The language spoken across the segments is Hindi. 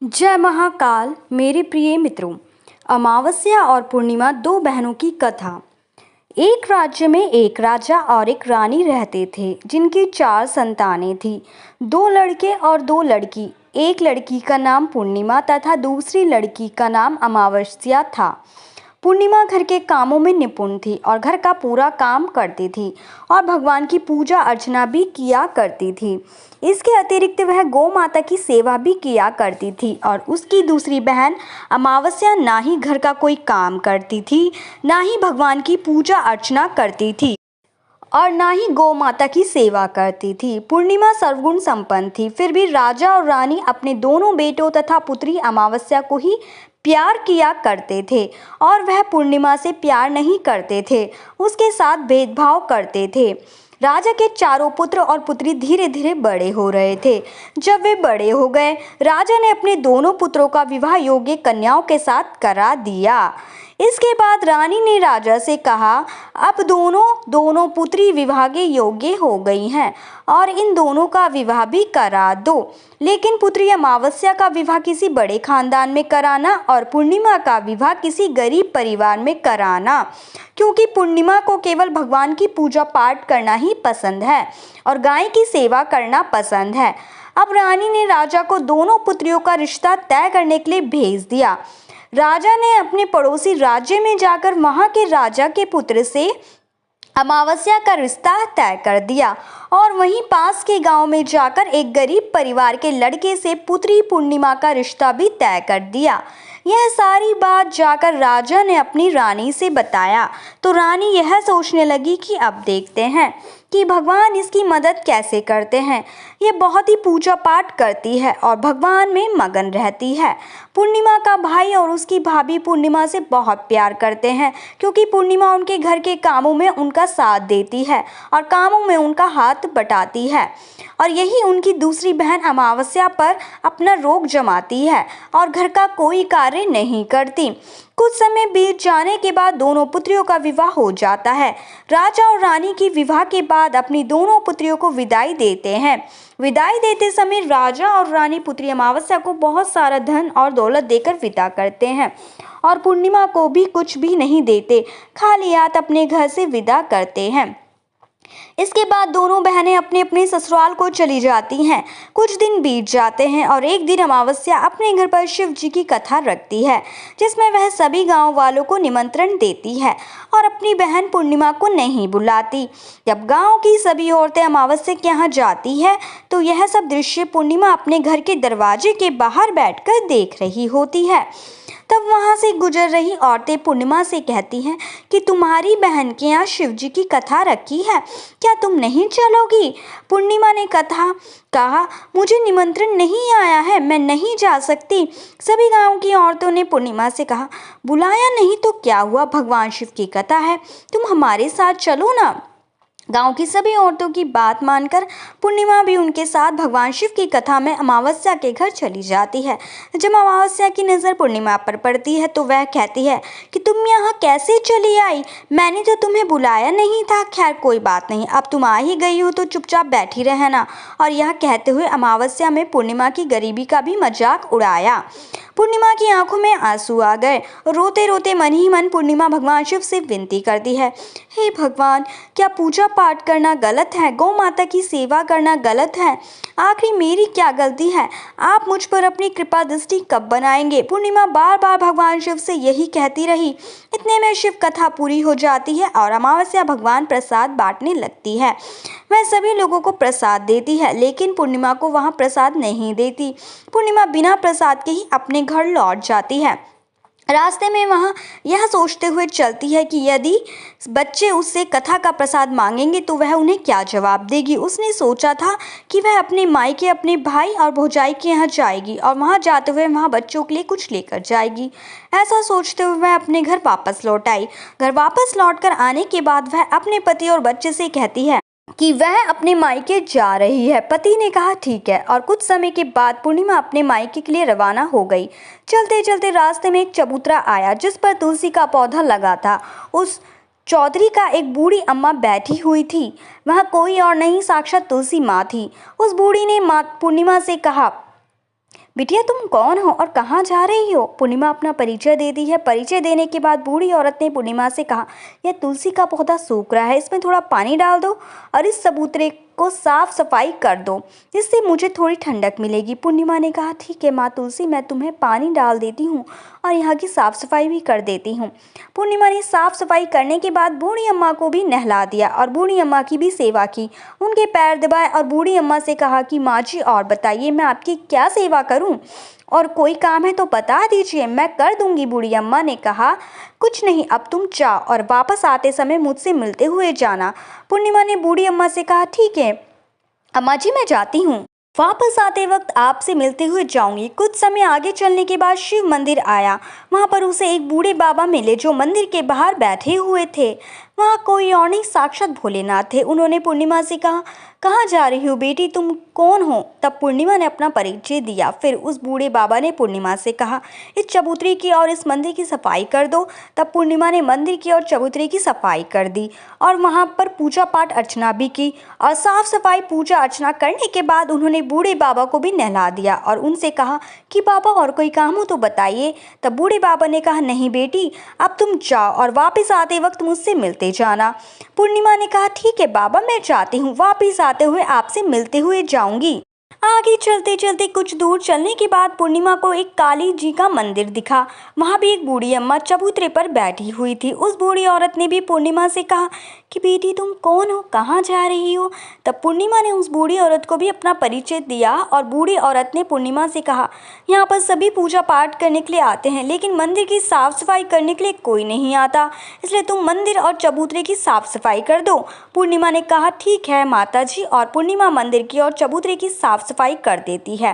जय महाकाल। मेरे प्रिय मित्रों, अमावस्या और पूर्णिमा दो बहनों की कथा। एक राज्य में एक राजा और एक रानी रहते थे, जिनकी 4 संतानें थीं, 2 लड़के और 2 लड़की। एक लड़की का नाम पूर्णिमा तथा दूसरी लड़की का नाम अमावस्या था। पूर्णिमा घर के कामों में निपुण थी और घर का पूरा काम करती थी और भगवान की पूजा अर्चना भी किया करती थी। इसके अतिरिक्त वह गौ माता की सेवा भी किया करती थी और उसकी दूसरी बहन अमावस्या ना ही घर का कोई काम करती थी, ना ही भगवान की पूजा अर्चना करती थी और ना ही गौ माता की सेवा करती थी। पूर्णिमा सर्वगुण संपन्न थी, फिर भी राजा और रानी अपने दोनों बेटों तथा पुत्री अमावस्या को ही प्यार किया करते थे और वह पूर्णिमा से प्यार नहीं करते थे, उसके साथ भेदभाव करते थे। राजा के चारों पुत्र और पुत्री धीरे धीरे बड़े हो रहे थे। जब वे बड़े हो गए, राजा ने अपने दोनों पुत्रों का विवाह योग्य कन्याओं के साथ करा दिया। इसके बाद रानी ने राजा से कहा, अब दोनों पुत्री विवाह के योग्य हो गई हैं और इन दोनों का विवाह भी करा दो, लेकिन पुत्री अमावस्या का विवाह किसी बड़े खानदान में कराना और पूर्णिमा का विवाह किसी गरीब परिवार में कराना, क्योंकि पूर्णिमा को केवल भगवान की पूजा पाठ करना ही पसंद है और गाय की सेवा करना पसंद है। अब रानी ने राजा को दोनों पुत्रियों का रिश्ता तय करने के लिए भेज दिया। राजा ने अपने पड़ोसी राज्य में जाकर वहां के राजा के पुत्र से अमावस्या का रिश्ता तय कर दिया और वहीं पास के गांव में जाकर एक गरीब परिवार के लड़के से पुत्री पूर्णिमा का रिश्ता भी तय कर दिया। यह सारी बात जाकर राजा ने अपनी रानी से बताया तो रानी यह सोचने लगी कि अब देखते हैं कि भगवान इसकी मदद कैसे करते हैं। ये बहुत ही पूजा पाठ करती है और भगवान में मगन रहती है। पूर्णिमा का भाई और उसकी भाभी पूर्णिमा से बहुत प्यार करते हैं, क्योंकि पूर्णिमा उनके घर के कामों में उनका साथ देती है और कामों में उनका हाथ बटाती है और यही उनकी दूसरी बहन अमावस्या पर अपना रोक जमाती है और घर का कोई कार्य नहीं करती। कुछ समय बीत जाने के बाद दोनों पुत्रियों का विवाह हो जाता है। राजा और रानी की विवाह के बाद अपनी दोनों पुत्रियों को विदाई देते हैं। विदाई देते समय राजा और रानी पुत्री अमावस्या को बहुत सारा धन और दौलत देकर विदा करते हैं और पूर्णिमा को भी कुछ भी नहीं देते, खाली हाथ अपने घर से विदा करते हैं। इसके बाद दोनों बहनें अपने अपने ससुराल को चली जाती हैं। कुछ दिन बीत जाते हैं और एक दिन अमावस्या अपने घर पर शिव जी की कथा रखती है, जिसमें वह सभी गांव वालों को निमंत्रण देती है और अपनी बहन पूर्णिमा को नहीं बुलाती। जब गांव की सभी औरतें अमावस्या के यहाँ जाती है तो यह सब दृश्य पूर्णिमा अपने घर के दरवाजे के बाहर बैठकर देख रही होती है। तब वहां से गुजर रही औरतें पूर्णिमा से कहती हैं कि तुम्हारी बहन के यहाँ शिव जी की कथा रखी है, क्या तुम नहीं चलोगी? पूर्णिमा ने कहा, मुझे निमंत्रण नहीं आया है, मैं नहीं जा सकती। सभी गांव की औरतों ने पूर्णिमा से कहा, बुलाया नहीं तो क्या हुआ, भगवान शिव की कथा है, तुम हमारे साथ चलो ना। गांव की सभी औरतों की बात मानकर पूर्णिमा भी उनके साथ भगवान शिव की कथा में अमावस्या के घर चली जाती है। जब अमावस्या की नज़र पूर्णिमा पर पड़ती है तो वह कहती है कि तुम यहाँ कैसे चली आई, मैंने तो तुम्हें बुलाया नहीं था। खैर कोई बात नहीं, अब तुम आ ही गई हो तो चुपचाप बैठी रहना। और यह कहते हुए अमावस्या में पूर्णिमा की गरीबी का भी मजाक उड़ाया। पूर्णिमा की आंखों में आंसू आ गए। रोते रोते मन ही मन पूर्णिमा भगवान शिव से विनती करती है, हे भगवान, क्या पूजा पाठ करना गलत है? गौ माता की सेवा करना गलत है? आखिर मेरी क्या गलती है? आप मुझ पर अपनी कृपा दृष्टि कब बनाएंगे? पूर्णिमा बार बार भगवान शिव से यही कहती रही। इतने में शिव कथा पूरी हो जाती है और अमावस्या भगवान प्रसाद बांटने लगती है। वह सभी लोगों को प्रसाद देती है, लेकिन पूर्णिमा को वहाँ प्रसाद नहीं देती। पूर्णिमा बिना प्रसाद के ही अपने घर लौट जाती है। रास्ते में वहाँ यह सोचते हुए चलती है कि यदि बच्चे उससे कथा का प्रसाद मांगेंगे तो वह उन्हें क्या जवाब देगी। उसने सोचा था कि वह अपने मायके, अपने भाई और भौजाई के यहाँ जाएगी और वहाँ जाते हुए वहाँ बच्चों के लिए कुछ लेकर जाएगी। ऐसा सोचते हुए वह अपने घर वापस लौट आई। घर वापस लौटकर आने के बाद वह अपने पति और बच्चे से कहती है कि वह अपने मायके जा रही है। पति ने कहा ठीक है और कुछ समय के बाद पूर्णिमा अपने मायके के लिए रवाना हो गई। चलते चलते रास्ते में एक चबूतरा आया जिस पर तुलसी का पौधा लगा था। उस चौधरी का एक बूढ़ी अम्मा बैठी हुई थी। वह कोई और नहीं, साक्षात तुलसी माँ थी। उस बूढ़ी ने माँ पूर्णिमा से कहा, बिटिया तुम कौन हो और कहाँ जा रही हो? पूर्णिमा अपना परिचय देती है। परिचय देने के बाद बूढ़ी औरत ने पूर्णिमा से कहा, यह तुलसी का पौधा सूख रहा है, इसमें थोड़ा पानी डाल दो और इस चबूतरे को साफ सफाई कर दो, जिससे मुझे थोड़ी ठंडक मिलेगी। पूर्णिमा ने कहा, ठीक है माँ तुलसी, मैं तुम्हें पानी डाल देती हूँ और यहाँ की साफ सफाई भी कर देती हूँ। पूर्णिमा ने साफ सफाई करने के बाद बूढ़ी अम्मा को भी नहला दिया और बूढ़ी अम्मा की भी सेवा की, उनके पैर दबाए और बूढ़ी अम्मा से कहा कि माँ जी और बताइए मैं आपकी क्या सेवा करूँ, और कोई काम है तो बता दीजिए, मैं कर दूंगी। बूढ़ी अम्मा ने कहा, कुछ नहीं, अब तुम जाओ और वापस आते समय मुझसे मिलते हुए जाना। पूर्णिमा ने बूढ़ी अम्मा से कहा, ठीक है अम्मा जी, मैं जाती हूँ, वापस आते वक्त आपसे मिलते हुए जाऊंगी। कुछ समय आगे चलने के बाद शिव मंदिर आया। वहां पर उसे एक बूढ़े बाबा मिले जो मंदिर के बाहर बैठे हुए थे। वहां कोई और नहीं, साक्षात भोलेनाथ थे। उन्होंने पूर्णिमा से कहा, कहाँ जा रही हो बेटी, तुम कौन हो? तब पूर्णिमा ने अपना परिचय दिया। फिर उस बूढ़े बाबा ने पूर्णिमा से कहा, इस चबूतरे की और इस मंदिर की सफाई कर दो। तब पूर्णिमा ने मंदिर की और चबूतरे की सफाई कर दी और वहां पर पूजा पाठ अर्चना भी की। और साफ सफाई पूजा अर्चना करने के बाद उन्होंने बूढ़े बाबा को भी नहला दिया और उनसे कहा कि बाबा और कोई काम हो तो बताइए। तब बूढ़े बाबा ने कहा, नहीं बेटी, अब तुम जाओ और वापस आते वक्त मुझसे मिलते जाना। पूर्णिमा ने कहा, ठीक है बाबा, मैं जाती हूँ, वापस आते हुए आपसे मिलते हुए जाऊंगी। आगे चलते चलते कुछ दूर चलने के बाद पूर्णिमा को एक काली जी का मंदिर दिखा। वहां भी एक बूढ़ी अम्मा चबूतरे पर बैठी हुई थी। उस बूढ़ी औरत ने भी पूर्णिमा से कहा कि बेटी तुम कौन हो, कहाँ जा रही हो? तब पूर्णिमा ने उस बूढ़ी औरत को भी अपना परिचय दिया और बूढ़ी औरत ने पूर्णिमा से कहा, यहाँ पर सभी पूजा पाठ करने के लिए आते हैं, लेकिन मंदिर की साफ सफाई करने के लिए कोई नहीं आता, इसलिए तुम मंदिर और चबूतरे की साफ सफाई कर दो। पूर्णिमा ने कहा, ठीक है माता जी, और पूर्णिमा मंदिर की और चबूतरे की साफ सफाई कर देती है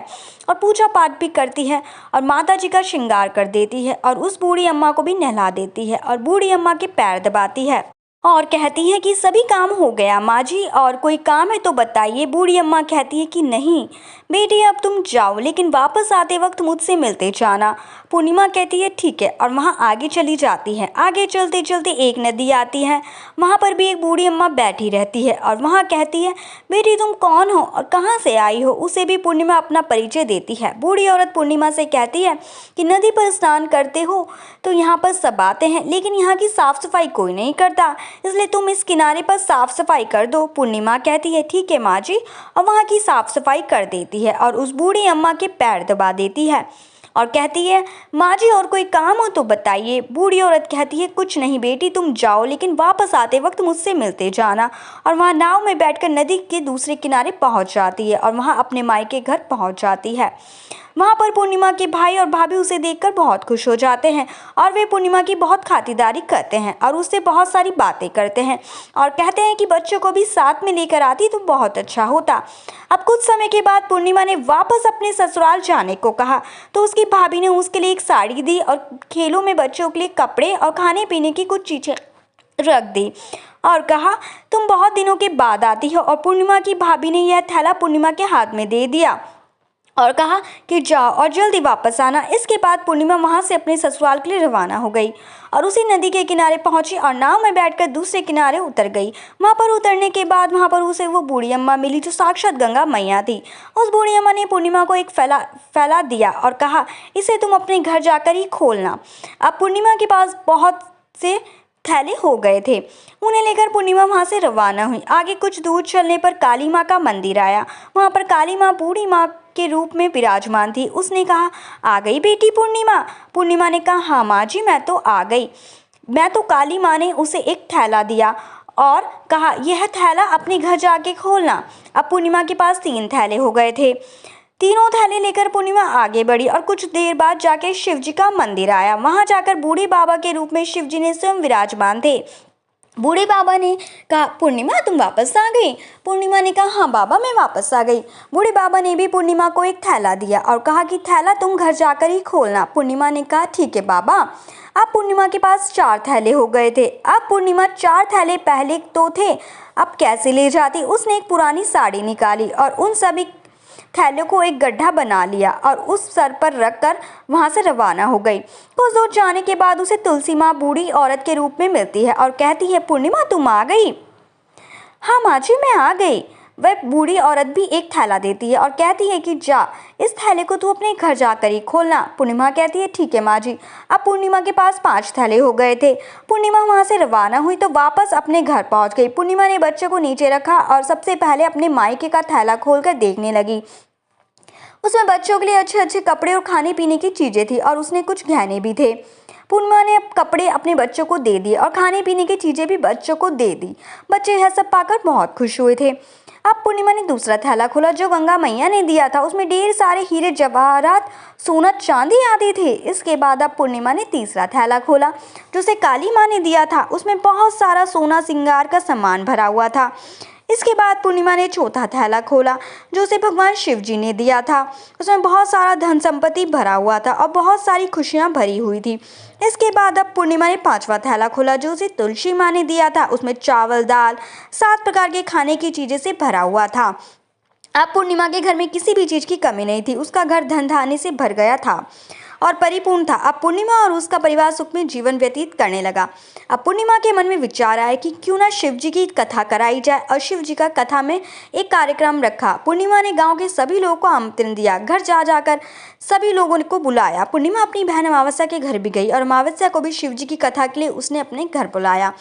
और पूजा पाठ भी करती है और माता जी का श्रृंगार कर देती है और उस बूढ़ी अम्मा को भी नहला देती है और बूढ़ी अम्मा के पैर दबाती है और कहती है कि सभी काम हो गया माँ जी, और कोई काम है तो बताइए। बूढ़ी अम्मा कहती है कि नहीं बेटी, अब तुम जाओ, लेकिन वापस आते वक्त मुझसे मिलते जाना। पूर्णिमा कहती है ठीक है और वहाँ आगे चली जाती है। आगे चलते चलते एक नदी आती है। वहाँ पर भी एक बूढ़ी अम्मा बैठी रहती है और वहाँ कहती है, बेटी तुम कौन हो और कहाँ से आई हो? उसे भी पूर्णिमा अपना परिचय देती है। बूढ़ी औरत पूर्णिमा से कहती है कि नदी पर स्नान करते हो तो यहाँ पर सब आते हैं, लेकिन यहाँ की साफ सफाई कोई नहीं करता, इसलिए तुम इस किनारे पर साफ सफाई कर दो। पूर्णिमा कहती है ठीक है माँ जी, और वहाँ की साफ सफाई कर देती है और उस बूढ़ी अम्मा के पैर दबा देती है और कहती है, माँ जी और कोई काम हो तो बताइए। बूढ़ी औरत कहती है, कुछ नहीं बेटी, तुम जाओ, लेकिन वापस आते वक्त मुझसे मिलते जाना। और वहाँ नाव में बैठकर नदी के दूसरे किनारे पहुँच जाती है और वहाँ अपने मायके घर पहुँच जाती है। वहाँ पर पूर्णिमा के भाई और भाभी उसे देखकर बहुत खुश हो जाते हैं और वे पूर्णिमा की बहुत खातिरदारी करते हैं और उससे बहुत सारी बातें करते हैं और कहते हैं कि बच्चों को भी साथ में लेकर आती तो बहुत अच्छा होता। अब कुछ समय के बाद पूर्णिमा ने वापस अपने ससुराल जाने को कहा तो उसकी भाभी ने उसके लिए एक साड़ी दी और खेलों में बच्चों के लिए कपड़े और खाने पीने की कुछ चीज़ें रख दी और कहा, तुम बहुत दिनों के बाद आती हो। और पूर्णिमा की भाभी ने यह थैला पूर्णिमा के हाथ में दे दिया और कहा कि जाओ और जल्दी वापस आना। इसके बाद पूर्णिमा वहां से अपने ससुराल के लिए रवाना हो गई और उसी नदी के किनारे पहुंची और नाव में बैठकर दूसरे किनारे उतर गई। वहां पर उतरने के बाद वहां पर उसे वो बूढ़ी अम्मा मिली जो साक्षात गंगा मैया थी। उस बूढ़ी अम्मा ने पूर्णिमा को एक फैला दिया और कहा, इसे तुम अपने घर जाकर ही खोलना। अब पूर्णिमा के पास बहुत से थैले हो गए थे। उन्हें लेकर पूर्णिमा वहां से रवाना हुई। आगे कुछ दूर चलने पर काली माँ का मंदिर आया। वहां पर काली माँ बूढ़ी माँ के रूप में विराजमान थी। उसने कहा, आ गई बेटी पूर्णिमा? पूर्णिमा ने कहा, हाँ माँ जी, मैं तो आ गई। मैं तो काली माँ ने उसे एक थैला दिया और कहा, यह थैला अपने घर जाके खोलना। अब पूर्णिमा के पास 3 थैले हो गए थे। तीनों थैले लेकर पूर्णिमा आगे बढ़ी और कुछ देर बाद जाके शिव जी का मंदिर आया। वहां जाकर बूढ़े बाबा के रूप में शिव जी ने स्वयं विराजमान थे। बूढ़े बाबा ने कहा, पूर्णिमा तुम वापस आ गई? पूर्णिमा ने कहा, हाँ बाबा, मैं वापस आ गई। बूढ़े बाबा ने भी पूर्णिमा को एक थैला दिया और कहा कि थैला तुम घर जाकर ही खोलना। पूर्णिमा ने कहा, ठीक है बाबा। अब पूर्णिमा के पास 4 थैले हो गए थे। अब पूर्णिमा 4 थैले पहले तो थे, अब कैसे ले जाती? उसने एक पुरानी साड़ी निकाली और उन सभी थैलों को एक गड्ढा बना लिया और उस सर पर रखकर वहां से रवाना हो गई। कुछ दूर जाने के बाद उसे तुलसी माँ बूढ़ी औरत के रूप में मिलती है और कहती है, पूर्णिमा तुम आ गई? हाँ माँ जी, मैं आ गई। वह बूढ़ी औरत भी एक थैला देती है और कहती है कि जा, इस थैले को तू अपने घर जाकर ही खोलना। पूर्णिमा कहती है ठीक है माँ जी। अब पूर्णिमा के पास 5 थैले हो गए थे। पूर्णिमा वहाँ से रवाना हुई तो वापस अपने घर पहुँच गई। पूर्णिमा ने बच्चे को नीचे रखा और सबसे पहले अपने मायके का थैला खोलकर देखने लगी। उसमें बच्चों के लिए अच्छे अच्छे कपड़े और खाने पीने की चीज़ें थी और उसने कुछ गहने भी थे। पूर्णिमा ने कपड़े अपने बच्चों को दे दिए और खाने पीने की चीज़ें भी बच्चों को दे दी। बच्चे यह सब पाकर बहुत खुश हुए थे। अब पूर्णिमा ने दूसरा थैला खोला जो गंगा मैया ने दिया था। उसमें ढेर सारे हीरे जवाहरात, सोना चांदी आदि थे। इसके बाद अब पूर्णिमा ने तीसरा थैला खोला जो उसे काली माँ ने दिया था। उसमें बहुत सारा सोना श्रृंगार का सामान भरा हुआ था। इसके बाद पूर्णिमा ने चौथा थैला खोला जो उसे भगवान शिव जी ने दिया था। उसमें बहुत सारा धन संपत्ति भरा हुआ था और बहुत सारी खुशियां भरी हुई थी। इसके बाद अब पूर्णिमा ने 5वां थैला खोला जो उसे तुलसी माँ ने दिया था। उसमें चावल, दाल, 7 प्रकार के खाने की चीज़ें से भरा हुआ था। अब पूर्णिमा के घर में किसी भी चीज़ की कमी नहीं थी। उसका घर धन धान्य से भर गया था और परिपूर्ण था। अब पूर्णिमा और उसका परिवार सुख में जीवन व्यतीत करने लगा। अब पूर्णिमा के मन में विचार आया कि क्यों ना शिव जी की कथा कराई जाए और शिव जी का कथा में एक कार्यक्रम रखा। पूर्णिमा ने गांव के सभी लोगों को आमंत्रण दिया, घर जा जाकर सभी लोगों को बुलाया। पूर्णिमा अपनी बहन अमावस्या के घर भी गई और अमावस्या को भी शिव जी की कथा के लिए उसने अपने घर बुलाया।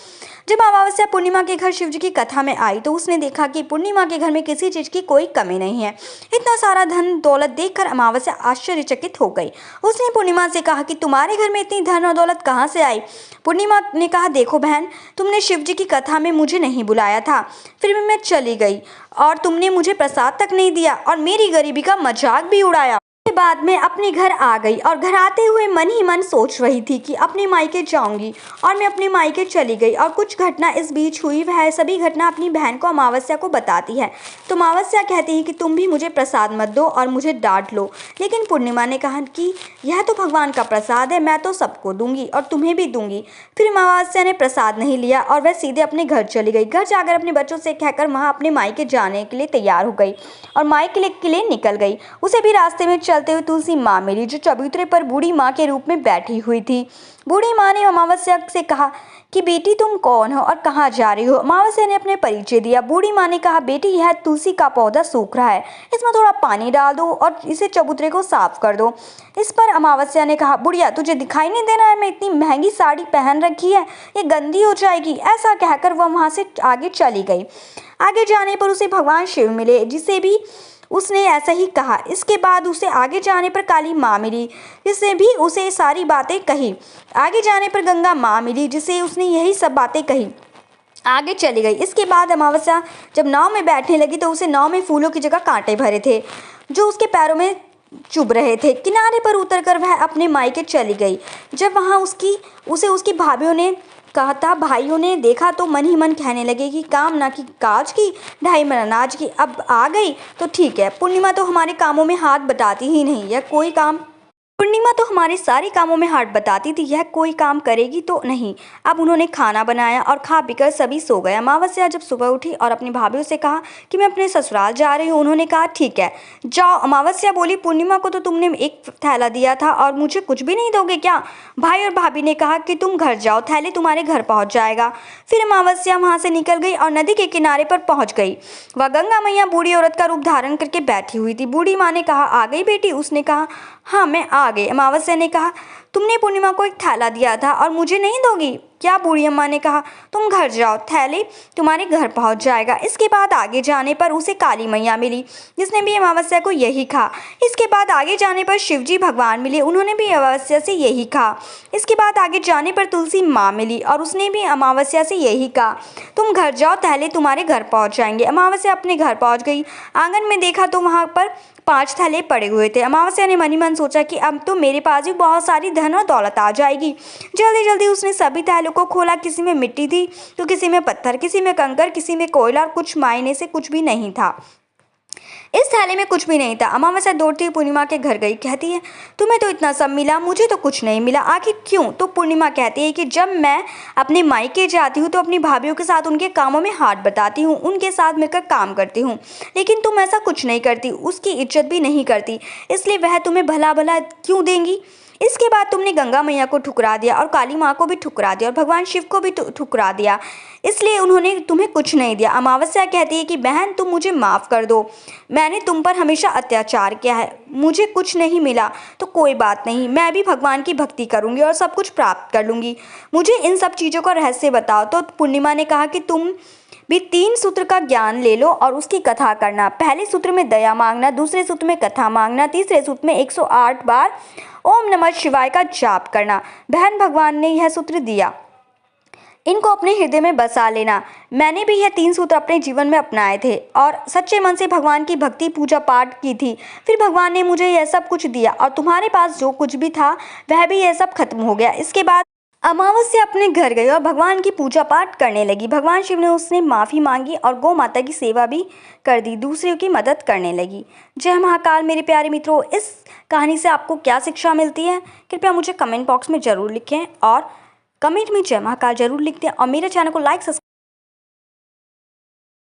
जब अमावस्या पूर्णिमा के घर शिव जी की कथा में आई तो उसने देखा कि पूर्णिमा के घर में किसी चीज की कोई कमी नहीं है। इतना सारा धन दौलत देखकर अमावस्या आश्चर्यचकित हो गई। उसने पूर्णिमा से कहा कि तुम्हारे घर में इतनी धन और दौलत कहाँ से आई? पूर्णिमा ने कहा देखो बहन, तुमने शिव जी की कथा में मुझे नहीं बुलाया था, फिर भी मैं चली गई और तुमने मुझे प्रसाद तक नहीं दिया और मेरी गरीबी का मजाक भी उड़ाया। बाद में अपने घर आ गई और घर आते हुए मन ही मन सोच रही थी कि अपने मायके जाऊंगी और मैं अपने मायके चली गई और कुछ घटना इस बीच हुई। वह सभी घटना अपनी बहन को अमावस्या को बताती है तो अमावस्या कहती है कि तुम भी मुझे प्रसाद मत दो और मुझे डांट लो। लेकिन पूर्णिमा ने कहा कि यह तो भगवान का प्रसाद है, मैं तो सबको दूंगी और तुम्हें भी दूंगी। फिर अमावस्या ने प्रसाद नहीं लिया और वह सीधे अपने घर चली गई। घर जाकर अपने बच्चों से कहकर वहाँ अपने मायके जाने के लिए तैयार हो गई और मायके के लिए निकल गई। उसे भी रास्ते में चलते हुए तुलसी माँ मिली जो चबूतरे पर बूढ़ी माँ के रूप में बैठी हुई थी। बूढ़ी माँ ने अमावस्या से कहा कि बेटी तुम कौन हो और कहाँ जा रही हो? अमावस्या ने अपने परिचय दिया। बूढ़ी माँ ने कहा बेटी यह तुलसी का पौधा सूख रहा है, इसमें थोड़ा पानी डाल दो और इसे चबूतरे को साफ कर दो। इस पर अमावस्या ने कहा बुढ़िया तुझे दिखाई नहीं दे रहा है मैं इतनी महंगी साड़ी पहन रखी है, ये गंदी हो जाएगी। ऐसा कहकर वह वहाँ से आगे चली गई। आगे जाने पर उसे भगवान शिव मिले जिसे भी उसने ऐसा ही कहा। इसके बाद उसे आगे जाने पर काली माँ मिली जिससे भी उसे सारी बातें कही। आगे जाने पर गंगा माँ मिली जिसे उसने यही सब बातें कही। आगे चली गई। इसके बाद अमावस्या जब नाव में बैठने लगी तो उसे नाव में फूलों की जगह कांटे भरे थे जो उसके पैरों में चुभ रहे थे। किनारे पर उतरकर वह अपने मायके चली गई। जब वहाँ उसे उसकी भाभीियों ने कहा था, भाइयों ने देखा तो मन ही मन कहने लगे कि काम ना की काज की, ढाई मन अनाज की। अब आ गई तो ठीक है, पूर्णिमा तो हमारे कामों में हाथ बटाती ही नहीं, यह कोई काम पूर्णिमा तो हमारे सारे कामों में हाथ बताती थी, यह कोई काम करेगी तो नहीं। अब उन्होंने खाना बनाया और खा पीकर सभी सो गए। अमावस्या जब सुबह उठी और अपनी भाभीियों से कहा कि मैं अपने ससुराल जा रही हूँ, उन्होंने कहा ठीक है जाओ। अमावस्या बोली पूर्णिमा को तो तुमने एक थैला दिया था और मुझे कुछ भी नहीं दोगे क्या? भाई और भाभी ने कहा कि तुम घर जाओ, थैले तुम्हारे घर पहुँच जाएगा। फिर अमावस्या वहाँ से निकल गई और नदी के किनारे पर पहुँच गई। वह गंगा मैया बूढ़ी औरत का रूप धारण करके बैठी हुई थी। बूढ़ी माँ ने कहा आ गई बेटी? उसने कहा हाँ मैं आ गई। अमावस्या ने कहा तुमने पूर्णिमा को एक थैला दिया था और मुझे नहीं दोगी क्या? बूढ़ी अम्मा ने कहा तुम घर जाओ, थैले तुम्हारे घर पहुंच जाएगा। इसके बाद आगे जाने पर उसे काली मैया मिली जिसने भी अमावस्या को यही कहा। इसके बाद आगे जाने पर शिवजी भगवान मिले, उन्होंने भी अमावस्या से यही कहा। इसके बाद आगे जाने पर तुलसी माँ मिली और उसने भी अमावस्या से यही कहा तुम घर जाओ, थैले तुम्हारे घर पहुंच जाएंगे। अमावस्या अपने घर पहुंच गई। आंगन में देखा तो वहाँ पर 5 थैले पड़े हुए थे। अमावस्या ने मन ही मन सोचा कि अब तो मेरे पास भी बहुत सारी धन और दौलत आ जाएगी। जल्दी जल्दी उसने सभी थैलों को खोला। किसी में मिट्टी थी तो किसी में पत्थर, किसी में कंकर, किसी में कोयला और कुछ मायने से कुछ भी नहीं था। इस थैले में कुछ भी नहीं था। अमावस्या दौड़ती हुई पूर्णिमा के घर गई। कहती है तुम्हें तो इतना सब मिला, मुझे तो कुछ नहीं मिला, आखिर क्यों? तो पूर्णिमा कहती है कि जब मैं अपने मायके जाती हूँ तो अपनी भाभीियों के साथ उनके कामों में हाथ बटाती हूँ, उनके साथ मिलकर काम करती हूँ, लेकिन तुम ऐसा कुछ नहीं करती, उसकी इज्जत भी नहीं करती, इसलिए वह तुम्हें भला भला क्यों देंगी? इसके बाद तुमने गंगा मैया को ठुकरा दिया और काली माँ को भी ठुकरा दिया और भगवान शिव को भी ठुकरा दिया, इसलिए उन्होंने तुम्हें कुछ नहीं दिया। अमावस्या कहती है कि बहन तुम मुझे माफ़ कर दो, मैंने तुम पर हमेशा अत्याचार किया है, मुझे कुछ नहीं मिला तो कोई बात नहीं, मैं भी भगवान की भक्ति करूँगी और सब कुछ प्राप्त कर लूँगी, मुझे इन सब चीज़ों का रहस्य बताओ। तो पूर्णिमा ने कहा कि तुम भी 3 सूत्र का ज्ञान ले लो और उसकी कथा करना। पहले सूत्र में दया मांगना, दूसरे सूत्र में कथा मांगना, तीसरे सूत्र में 108 बार ओम नमः शिवाय का जाप करना। बहन भगवान ने यह सूत्र दिया, इनको अपने हृदय में बसा लेना। मैंने भी यह 3 सूत्र अपने जीवन में अपनाए थे और सच्चे मन से भगवान की भक्ति पूजा पाठ की थी। फिर भगवान ने मुझे यह सब कुछ दिया और तुम्हारे पास जो कुछ भी था वह भी यह सब खत्म हो गया। इसके बाद अमावस्या अपने घर गई और भगवान की पूजा पाठ करने लगी। भगवान शिव ने उसने माफ़ी मांगी और गौ माता की सेवा भी कर दी, दूसरों की मदद करने लगी। जय महाकाल मेरे प्यारे मित्रों, इस कहानी से आपको क्या शिक्षा मिलती है कृपया मुझे कमेंट बॉक्स में ज़रूर लिखें और कमेंट में जय महाकाल जरूर लिख दें और मेरे चैनल को लाइक